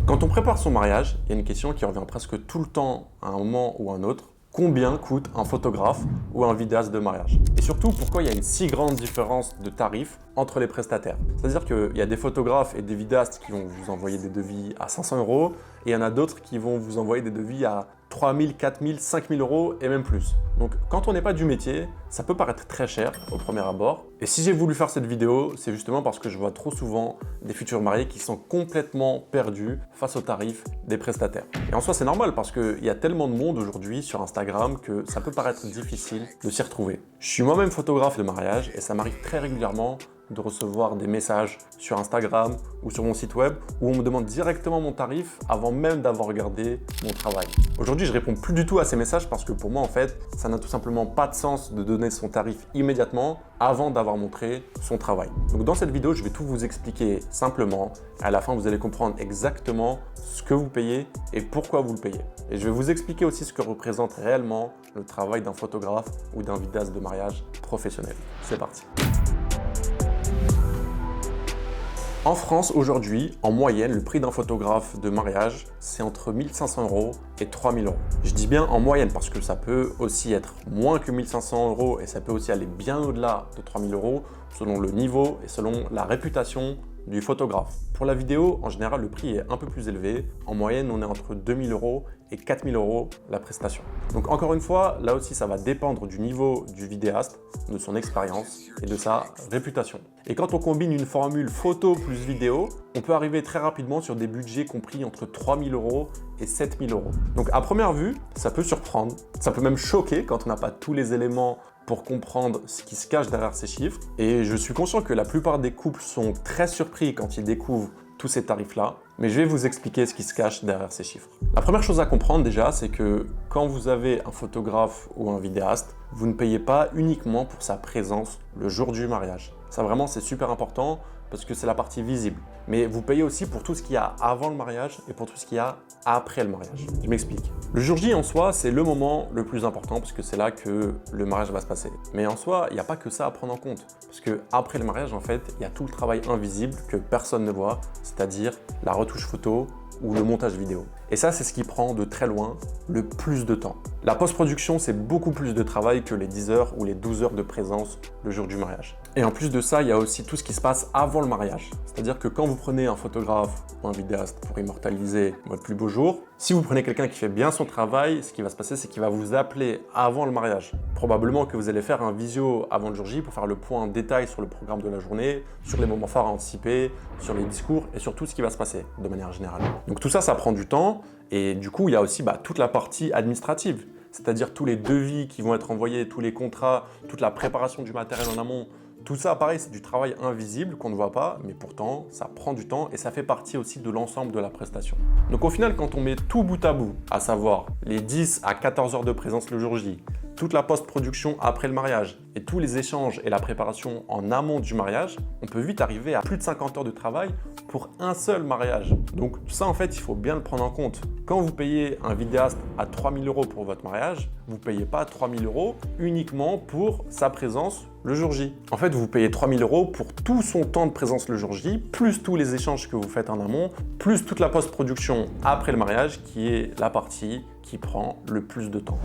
Quand on prépare son mariage, il y a une question qui revient presque tout le temps à un moment ou à un autre. Combien coûte un photographe ou un vidéaste de mariage? Et surtout, pourquoi il y a une si grande différence de tarifs entre les prestataires? C'est-à-dire qu'il y a des photographes et des vidéastes qui vont vous envoyer des devis à 500 € et il y en a d'autres qui vont vous envoyer des devis à 3 000, 4 000, 5 000 € et même plus. Donc quand on n'est pas du métier, ça peut paraître très cher au premier abord. Et si j'ai voulu faire cette vidéo, c'est justement parce que je vois trop souvent des futurs mariés qui sont complètement perdus face aux tarifs des prestataires. Et en soi, c'est normal parce qu'il y a tellement de monde aujourd'hui sur Instagram que ça peut paraître difficile de s'y retrouver. Je suis moi-même photographe de mariage et ça m'arrive très régulièrement de recevoir des messages sur Instagram ou sur mon site web où on me demande directement mon tarif avant même d'avoir regardé mon travail. Aujourd'hui, je réponds plus du tout à ces messages parce que pour moi, en fait, ça n'a tout simplement pas de sens de donner son tarif immédiatement avant d'avoir montré son travail. Donc dans cette vidéo, je vais tout vous expliquer simplement. À la fin, vous allez comprendre exactement ce que vous payez et pourquoi vous le payez. Et je vais vous expliquer aussi ce que représente réellement le travail d'un photographe ou d'un vidéaste de mariage professionnel. C'est parti. En France, aujourd'hui, en moyenne, le prix d'un photographe de mariage, c'est entre 1 500 € et 3 000 €. Je dis bien en moyenne parce que ça peut aussi être moins que 1 500 € et ça peut aussi aller bien au-delà de 3 000 € selon le niveau et selon la réputation du photographe. Pour la vidéo, en général, le prix est un peu plus élevé. En moyenne, on est entre 2 000 € et 4 000 € la prestation. Donc encore une fois, là aussi, ça va dépendre du niveau du vidéaste, de son expérience et de sa réputation. Et quand on combine une formule photo plus vidéo, on peut arriver très rapidement sur des budgets compris entre 3 000 € et 7 000 €. Donc à première vue, ça peut surprendre, ça peut même choquer quand on n'a pas tous les éléments pour comprendre ce qui se cache derrière ces chiffres. Et je suis conscient que la plupart des couples sont très surpris quand ils découvrent tous ces tarifs-là, mais je vais vous expliquer ce qui se cache derrière ces chiffres. La première chose à comprendre déjà, c'est que quand vous avez un photographe ou un vidéaste, vous ne payez pas uniquement pour sa présence le jour du mariage. Ça vraiment, c'est super important parce que c'est la partie visible. Mais vous payez aussi pour tout ce qu'il y a avant le mariage et pour tout ce qu'il y a après le mariage. Je m'explique. Le jour J en soi, c'est le moment le plus important parce que c'est là que le mariage va se passer. Mais en soi, il n'y a pas que ça à prendre en compte. Parce que après le mariage, en fait, il y a tout le travail invisible que personne ne voit, c'est-à-dire la retouche photo ou le montage vidéo. Et ça, c'est ce qui prend de très loin le plus de temps. La post-production, c'est beaucoup plus de travail que les 10 heures ou les 12 heures de présence le jour du mariage. Et en plus de ça, il y a aussi tout ce qui se passe avant le mariage. C'est-à-dire que quand vous prenez un photographe ou un vidéaste pour immortaliser votre plus beau jour, si vous prenez quelqu'un qui fait bien son travail, ce qui va se passer, c'est qu'il va vous appeler avant le mariage. Probablement que vous allez faire un visio avant le jour J pour faire le point en détail sur le programme de la journée, sur les moments forts à anticiper, sur les discours et sur tout ce qui va se passer de manière générale. Donc tout ça, ça prend du temps. Et du coup, il y a aussi toute la partie administrative, c'est-à-dire tous les devis qui vont être envoyés, tous les contrats, toute la préparation du matériel en amont. Tout ça, pareil, c'est du travail invisible qu'on ne voit pas, mais pourtant, ça prend du temps et ça fait partie aussi de l'ensemble de la prestation. Donc au final, quand on met tout bout à bout, à savoir les 10 à 14 heures de présence le jour J, toute la post-production après le mariage et tous les échanges et la préparation en amont du mariage, on peut vite arriver à plus de 50 heures de travail pour un seul mariage. Donc tout ça, en fait, il faut bien le prendre en compte. Quand vous payez un vidéaste à 3 000 € pour votre mariage, vous ne payez pas 3 000 € uniquement pour sa présence le jour J. En fait, vous payez 3 000 € pour tout son temps de présence le jour J, plus tous les échanges que vous faites en amont, plus toute la post-production après le mariage, qui est la partie qui prend le plus de temps.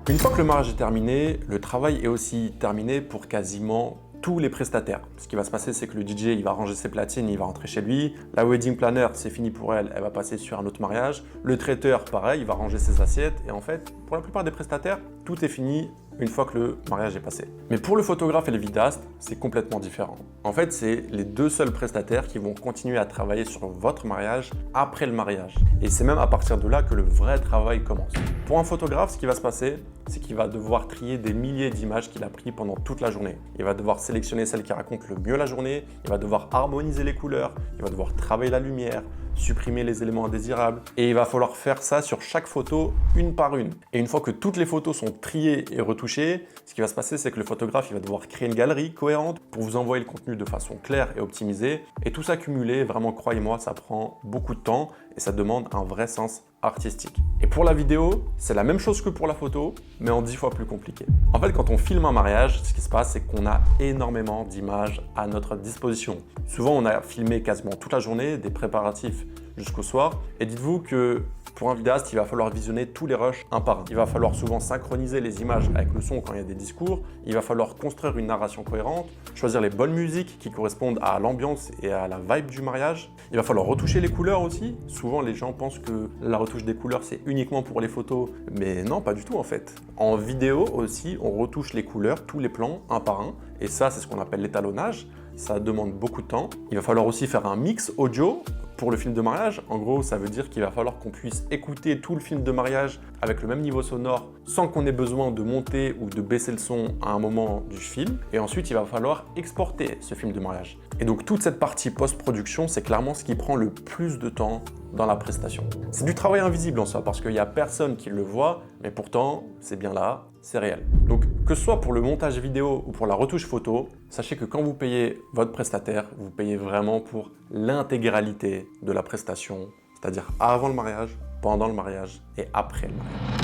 Une fois que le mariage est terminé, le travail est aussi terminé pour quasiment tous les prestataires. Ce qui va se passer, c'est que le DJ, il va ranger ses platines, il va rentrer chez lui. La wedding planner, c'est fini pour elle, elle va passer sur un autre mariage. Le traiteur, pareil, il va ranger ses assiettes. Et en fait, pour la plupart des prestataires, tout est fini une fois que le mariage est passé. Mais pour le photographe et le vidéaste, c'est complètement différent. En fait, c'est les deux seuls prestataires qui vont continuer à travailler sur votre mariage après le mariage. Et c'est même à partir de là que le vrai travail commence. Pour un photographe, ce qui va se passer, c'est qu'il va devoir trier des milliers d'images qu'il a prises pendant toute la journée. Il va devoir sélectionner celles qui racontent le mieux la journée, il va devoir harmoniser les couleurs, il va devoir travailler la lumière, supprimer les éléments indésirables. Et il va falloir faire ça sur chaque photo, une par une. Et une fois que toutes les photos sont triées et retouchées, ce qui va se passer, c'est que le photographe il va devoir créer une galerie cohérente pour vous envoyer le contenu de façon claire et optimisée. Et tout ça cumulé, vraiment, croyez-moi, ça prend beaucoup de temps et ça demande un vrai sens artistique. Et pour la vidéo, c'est la même chose que pour la photo, mais en 10 fois plus compliqué. En fait, quand on filme un mariage, ce qui se passe, c'est qu'on a énormément d'images à notre disposition. Souvent, on a filmé quasiment toute la journée, des préparatifs jusqu'au soir. Et dites-vous que pour un vidéaste, il va falloir visionner tous les rushs un par un. Il va falloir souvent synchroniser les images avec le son quand il y a des discours. Il va falloir construire une narration cohérente, choisir les bonnes musiques qui correspondent à l'ambiance et à la vibe du mariage. Il va falloir retoucher les couleurs aussi. Souvent, les gens pensent que la retouche des couleurs, c'est uniquement pour les photos. Mais non, pas du tout en fait. En vidéo aussi, on retouche les couleurs, tous les plans, un par un. Et ça, c'est ce qu'on appelle l'étalonnage. Ça demande beaucoup de temps. Il va falloir aussi faire un mix audio pour le film de mariage. En gros, ça veut dire qu'il va falloir qu'on puisse écouter tout le film de mariage avec le même niveau sonore sans qu'on ait besoin de monter ou de baisser le son à un moment du film. Et ensuite, il va falloir exporter ce film de mariage. Et donc, toute cette partie post-production, c'est clairement ce qui prend le plus de temps dans la prestation. C'est du travail invisible en soi parce qu'il n'y a personne qui le voit, mais pourtant, c'est bien là, c'est réel. Donc, que ce soit pour le montage vidéo ou pour la retouche photo, sachez que quand vous payez votre prestataire, vous payez vraiment pour l'intégralité de la prestation, c'est-à-dire avant le mariage, pendant le mariage et après le mariage.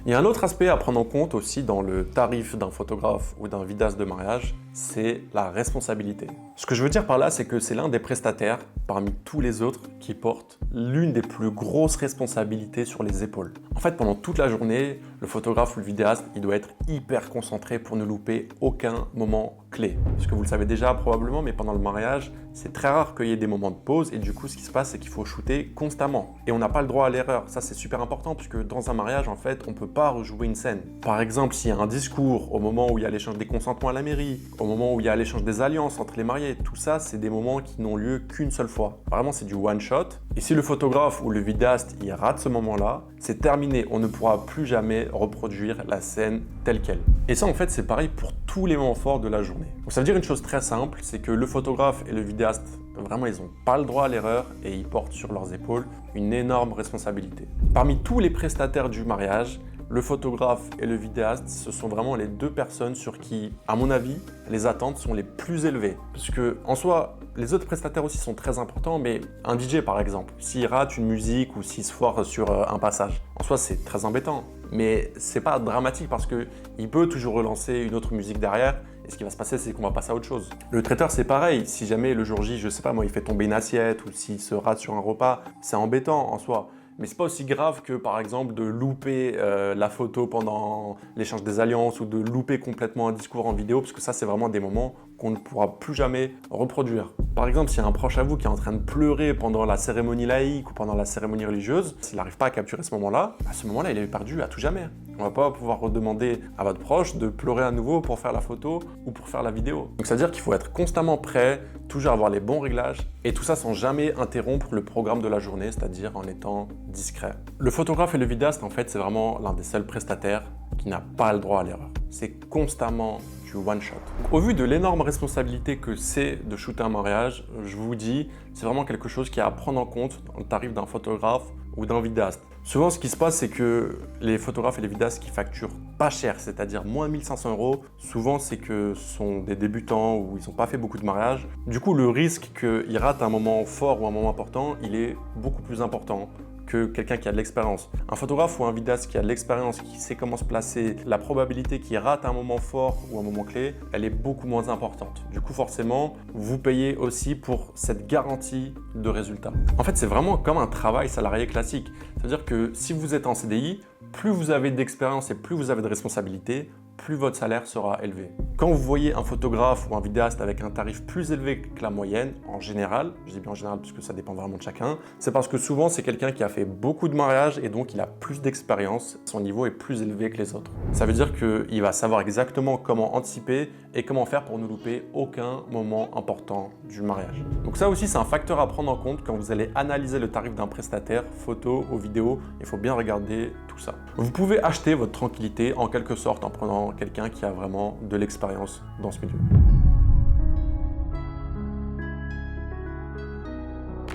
Il y a un autre aspect à prendre en compte aussi dans le tarif d'un photographe ou d'un vidéaste de mariage, c'est la responsabilité. Ce que je veux dire par là, c'est que c'est l'un des prestataires, parmi tous les autres, qui porte l'une des plus grosses responsabilités sur les épaules. En fait, pendant toute la journée, le photographe ou le vidéaste, il doit être hyper concentré pour ne louper aucun moment clé. Parce que vous le savez déjà probablement, mais pendant le mariage, c'est très rare qu'il y ait des moments de pause et du coup, ce qui se passe, c'est qu'il faut shooter constamment. Et on n'a pas le droit à l'erreur. Ça, c'est super important puisque dans un mariage, en fait, on ne peut pas rejouer une scène. Par exemple, s'il y a un discours au moment où il y a l'échange des consentements à la mairie, au moment où il y a l'échange des alliances entre les mariés, tout ça, c'est des moments qui n'ont lieu qu'une seule fois. Vraiment, c'est du one shot. Et si le photographe ou le vidéaste, il rate ce moment-là, c'est terminé. On ne pourra plus jamais reproduire la scène telle qu'elle. Et ça, en fait, c'est pareil pour tous les moments forts de la journée. Donc, ça veut dire une chose très simple, c'est que le photographe et le vidéaste, vraiment, ils n'ont pas le droit à l'erreur et ils portent sur leurs épaules une énorme responsabilité. Parmi tous les prestataires du mariage, le photographe et le vidéaste, ce sont vraiment les deux personnes sur qui, à mon avis, les attentes sont les plus élevées. Parce que, en soi, les autres prestataires aussi sont très importants, mais un DJ par exemple, s'il rate une musique ou s'il se foire sur un passage, en soi c'est très embêtant. Mais c'est pas dramatique parce qu'il peut toujours relancer une autre musique derrière. Et ce qui va se passer, c'est qu'on va passer à autre chose. Le traiteur, c'est pareil. Si jamais le jour J, je sais pas moi, il fait tomber une assiette ou s'il se rate sur un repas, c'est embêtant en soi. Mais c'est pas aussi grave que par exemple de louper la photo pendant l'échange des alliances ou de louper complètement un discours en vidéo, parce que ça, c'est vraiment des moments qu'on ne pourra plus jamais reproduire. Par exemple, s'il y a un proche à vous qui est en train de pleurer pendant la cérémonie laïque ou pendant la cérémonie religieuse, s'il n'arrive pas à capturer ce moment-là, à ce moment-là, il est perdu à tout jamais. On ne va pas pouvoir redemander à votre proche de pleurer à nouveau pour faire la photo ou pour faire la vidéo. Donc, ça veut dire qu'il faut être constamment prêt, toujours avoir les bons réglages et tout ça sans jamais interrompre le programme de la journée, c'est-à-dire en étant discret. Le photographe et le vidéaste, en fait, c'est vraiment l'un des seuls prestataires qui n'a pas le droit à l'erreur. C'est constamment du one shot. Au vu de l'énorme responsabilité que c'est de shooter un mariage, je vous dis, c'est vraiment quelque chose qui est à prendre en compte dans le tarif d'un photographe ou d'un vidéaste. Souvent, ce qui se passe, c'est que les photographes et les vidéastes qui facturent pas cher, c'est-à-dire moins 1500 €, souvent c'est que ce sont des débutants ou ils n'ont pas fait beaucoup de mariages. Du coup, le risque qu'ils ratent un moment fort ou un moment important, il est beaucoup plus important que quelqu'un qui a de l'expérience. Un photographe ou un vidéaste qui a de l'expérience, qui sait comment se placer, la probabilité qu'il rate un moment fort ou un moment clé, elle est beaucoup moins importante. Du coup, forcément, vous payez aussi pour cette garantie de résultat. En fait, c'est vraiment comme un travail salarié classique. C'est-à-dire que si vous êtes en CDI, plus vous avez d'expérience et plus vous avez de responsabilités, plus votre salaire sera élevé. Quand vous voyez un photographe ou un vidéaste avec un tarif plus élevé que la moyenne, en général, je dis bien en général parce que ça dépend vraiment de chacun, c'est parce que souvent c'est quelqu'un qui a fait beaucoup de mariages et donc il a plus d'expérience, son niveau est plus élevé que les autres. Ça veut dire qu'il va savoir exactement comment anticiper et comment faire pour ne louper aucun moment important du mariage. Donc ça aussi c'est un facteur à prendre en compte quand vous allez analyser le tarif d'un prestataire, photo ou vidéo, il faut bien regarder tout ça. Vous pouvez acheter votre tranquillité en quelque sorte en prenant quelqu'un qui a vraiment de l'expérience dans ce milieu.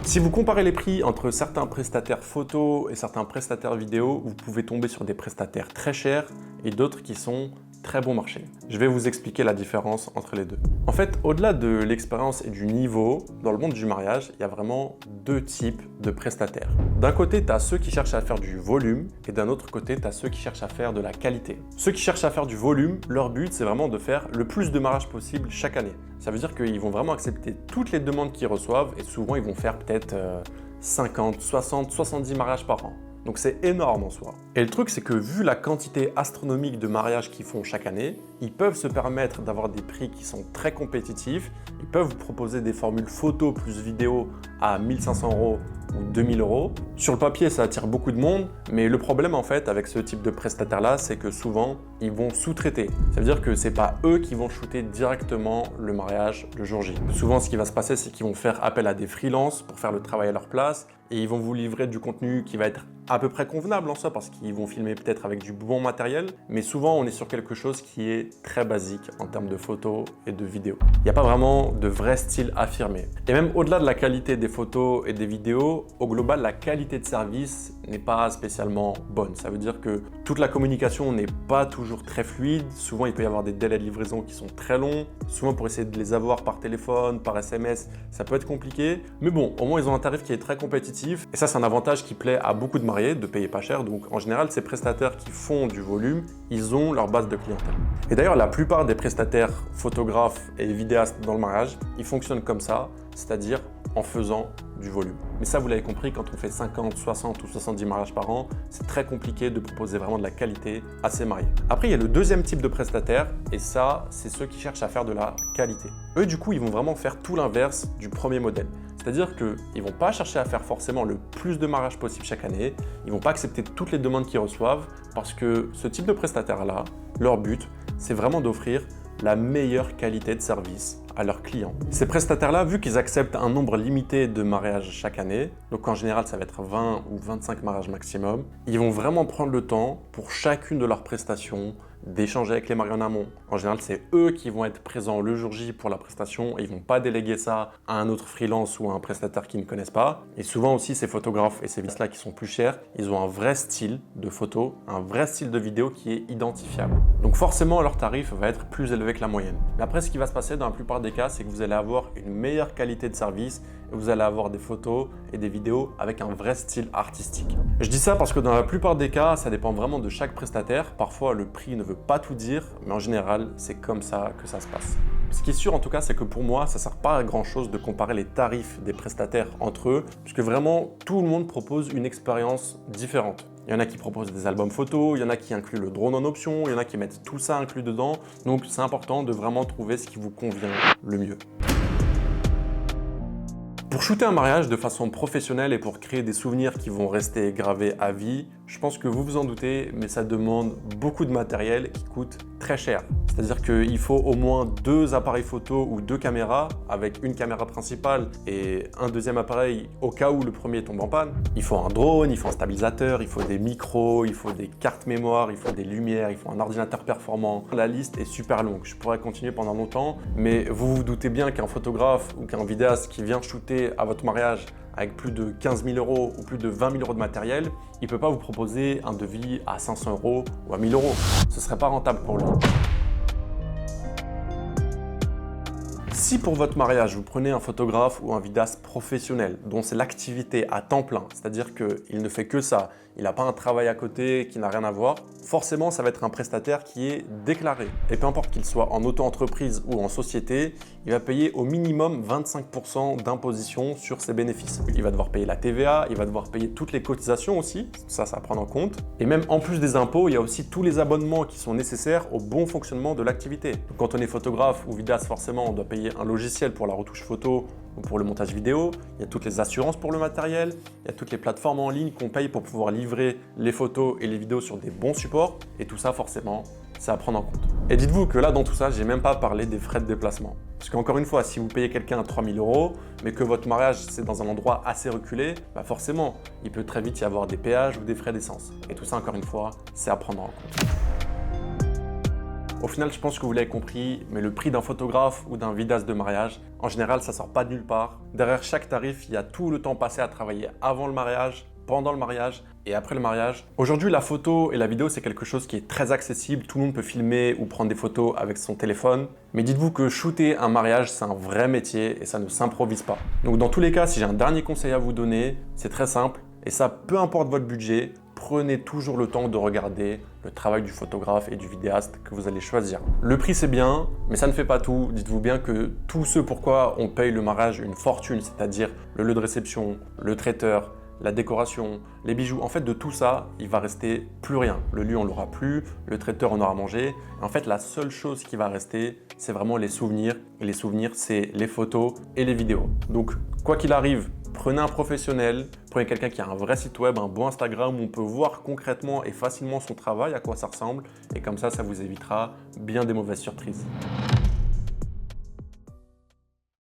Si vous comparez les prix entre certains prestataires photo et certains prestataires vidéo, vous pouvez tomber sur des prestataires très chers et d'autres qui sont très bon marché. Je vais vous expliquer la différence entre les deux. En fait, au-delà de l'expérience et du niveau, dans le monde du mariage, il y a vraiment deux types de prestataires. D'un côté, tu as ceux qui cherchent à faire du volume et d'un autre côté, tu as ceux qui cherchent à faire de la qualité. Ceux qui cherchent à faire du volume, leur but, c'est vraiment de faire le plus de mariages possible chaque année. Ça veut dire qu'ils vont vraiment accepter toutes les demandes qu'ils reçoivent et souvent, ils vont faire peut-être 50, 60, 70 mariages par an. Donc c'est énorme en soi. Et le truc, c'est que vu la quantité astronomique de mariages qu'ils font chaque année, ils peuvent se permettre d'avoir des prix qui sont très compétitifs. Ils peuvent vous proposer des formules photo plus vidéo à 1500 € ou 2000 €. Sur le papier, ça attire beaucoup de monde, mais le problème en fait avec ce type de prestataire-là, c'est que souvent, ils vont sous-traiter. Ça veut dire que c'est pas eux qui vont shooter directement le mariage le jour J. Souvent, ce qui va se passer, c'est qu'ils vont faire appel à des freelances pour faire le travail à leur place et ils vont vous livrer du contenu qui va être à peu près convenable en soi parce qu'ils vont filmer peut-être avec du bon matériel, mais souvent on est sur quelque chose qui est très basique en termes de photos et de vidéos. Il n'y a pas vraiment de vrai style affirmé. Et même au-delà de la qualité des photos et des vidéos, au global, la qualité de service n'est pas spécialement bonne. Ça veut dire que toute la communication n'est pas toujours très fluide. Souvent, il peut y avoir des délais de livraison qui sont très longs. Souvent, pour essayer de les avoir par téléphone, par SMS, ça peut être compliqué. Mais bon, au moins, ils ont un tarif qui est très compétitif. Et ça, c'est un avantage qui plaît à beaucoup de mariés, de payer pas cher. Donc, en général, ces prestataires qui font du volume, ils ont leur base de clientèle. Et d'ailleurs, la plupart des prestataires photographes et vidéastes dans le mariage, ils fonctionnent comme ça, c'est-à-dire en faisant du volume. Mais ça, vous l'avez compris, quand on fait 50, 60 ou 70 mariages par an, c'est très compliqué de proposer vraiment de la qualité à ces mariés. Après, il y a le deuxième type de prestataire, et ça, c'est ceux qui cherchent à faire de la qualité. Eux, du coup, ils vont vraiment faire tout l'inverse du premier modèle. C'est-à-dire qu'ils ne vont pas chercher à faire forcément le plus de mariages possible chaque année, ils ne vont pas accepter toutes les demandes qu'ils reçoivent, parce que ce type de prestataire-là, leur but, c'est vraiment d'offrir la meilleure qualité de service à leurs clients. Ces prestataires-là, vu qu'ils acceptent un nombre limité de mariages chaque année, donc en général ça va être 20 ou 25 mariages maximum, ils vont vraiment prendre le temps pour chacune de leurs prestations d'échanger avec les mariés en amont. En général, c'est eux qui vont être présents le jour J pour la prestation et ils ne vont pas déléguer ça à un autre freelance ou à un prestataire qu'ils ne connaissent pas. Et souvent aussi, ces photographes et ces vis-là qui sont plus chers, ils ont un vrai style de photo, un vrai style de vidéo qui est identifiable. Donc forcément, leur tarif va être plus élevé que la moyenne. Mais après, ce qui va se passer dans la plupart des cas, c'est que vous allez avoir une meilleure qualité de service et vous allez avoir des photos et des vidéos avec un vrai style artistique. Je dis ça parce que dans la plupart des cas, ça dépend vraiment de chaque prestataire. Parfois, le prix ne veut pas tout dire, mais en général, c'est comme ça que ça se passe. Ce qui est sûr en tout cas, c'est que pour moi, ça ne sert pas à grand chose de comparer les tarifs des prestataires entre eux, puisque vraiment, tout le monde propose une expérience différente. Il y en a qui proposent des albums photos, il y en a qui incluent le drone en option, il y en a qui mettent tout ça inclus dedans. Donc c'est important de vraiment trouver ce qui vous convient le mieux. Pour shooter un mariage de façon professionnelle et pour créer des souvenirs qui vont rester gravés à vie, je pense que vous vous en doutez, mais ça demande beaucoup de matériel qui coûte très cher. C'est-à-dire qu'il faut au moins 2 appareils photo ou 2 caméras avec une caméra principale et un deuxième appareil au cas où le premier tombe en panne. Il faut un drone, il faut un stabilisateur, il faut des micros, il faut des cartes mémoire, il faut des lumières, il faut un ordinateur performant. La liste est super longue, je pourrais continuer pendant longtemps, mais vous vous doutez bien qu'un photographe ou qu'un vidéaste qui vient shooter à votre mariage avec plus de 15 000 € ou plus de 20 000 € de matériel, il ne peut pas vous proposer un devis à 500 € ou à 1 000 €. Ce ne serait pas rentable pour lui. Si pour votre mariage, vous prenez un photographe ou un vidéaste professionnel dont c'est l'activité à temps plein, c'est-à-dire qu'il ne fait que ça, il n'a pas un travail à côté qui n'a rien à voir, forcément ça va être un prestataire qui est déclaré. Et peu importe qu'il soit en auto-entreprise ou en société, il va payer au minimum 25% d'imposition sur ses bénéfices. Il va devoir payer la TVA, il va devoir payer toutes les cotisations aussi, ça à prendre en compte. Et même en plus des impôts, il y a aussi tous les abonnements qui sont nécessaires au bon fonctionnement de l'activité. Quand on est photographe ou vidéaste, forcément on doit payer un logiciel pour la retouche photo ou pour le montage vidéo, il y a toutes les assurances pour le matériel, il y a toutes les plateformes en ligne qu'on paye pour pouvoir livrer les photos et les vidéos sur des bons supports, et tout ça forcément, c'est à prendre en compte. Et dites-vous que là dans tout ça, j'ai même pas parlé des frais de déplacement. Parce qu'encore une fois, si vous payez quelqu'un 3 000 €, mais que votre mariage c'est dans un endroit assez reculé, bah forcément, il peut très vite y avoir des péages ou des frais d'essence. Et tout ça encore une fois, c'est à prendre en compte. Au final, je pense que vous l'avez compris, mais le prix d'un photographe ou d'un vidéaste de mariage, en général, ça sort pas de nulle part. Derrière chaque tarif, il y a tout le temps passé à travailler avant le mariage, pendant le mariage et après le mariage. Aujourd'hui, la photo et la vidéo, c'est quelque chose qui est très accessible. Tout le monde peut filmer ou prendre des photos avec son téléphone. Mais dites-vous que shooter un mariage, c'est un vrai métier et ça ne s'improvise pas. Donc dans tous les cas, si j'ai un dernier conseil à vous donner, c'est très simple. Et ça, peu importe votre budget, prenez toujours le temps de regarder le travail du photographe et du vidéaste que vous allez choisir. Le prix, c'est bien, mais ça ne fait pas tout. Dites-vous bien que tout ce pourquoi on paye le mariage une fortune, c'est-à-dire le lieu de réception, le traiteur, la décoration, les bijoux, en fait de tout ça, il va rester plus rien. Le lieu, on l'aura plus, le traiteur, on aura mangé. En fait, la seule chose qui va rester, c'est vraiment les souvenirs. Et les souvenirs, c'est les photos et les vidéos. Donc, quoi qu'il arrive, prenez un professionnel, prenez quelqu'un qui a un vrai site web, un bon Instagram où on peut voir concrètement et facilement son travail, à quoi ça ressemble. Et comme ça vous évitera bien des mauvaises surprises.